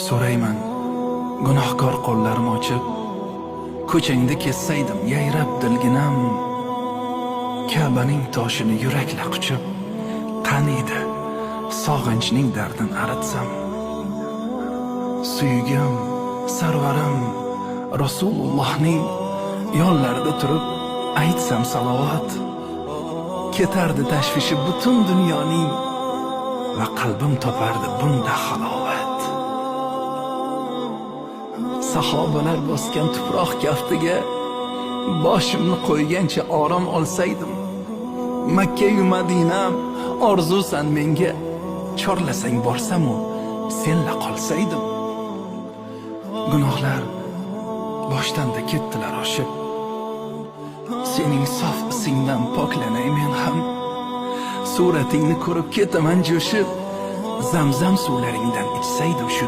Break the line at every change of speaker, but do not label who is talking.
So'rayman, gunohkor qo'llarim ochib, ko'changda kessaydim yayrab dilginam, Ka'baning toshini yurakla quchib, qaniydi sog'inchning dardin aritsam. Suyugim, sarvarim Rasulullohning yo'llarida turib aytsam salovat, ketardi tashvishi butun dunyoning va qalbim topardi bunda halovat. Sahobalar bosgan tuproq kaftiga boshimni qo'ygancha orom olsaydim, Makka yu Madinam orzusan menga, chorlasang borsam-u senla qolsaydim. Gunohlar boshdan-da ketdilar oshib, sening sof isingdan poklanay men ham. Suratingni ko'rib ketaman jo'shib, Zamzam suvlaringdan ichsaydim shu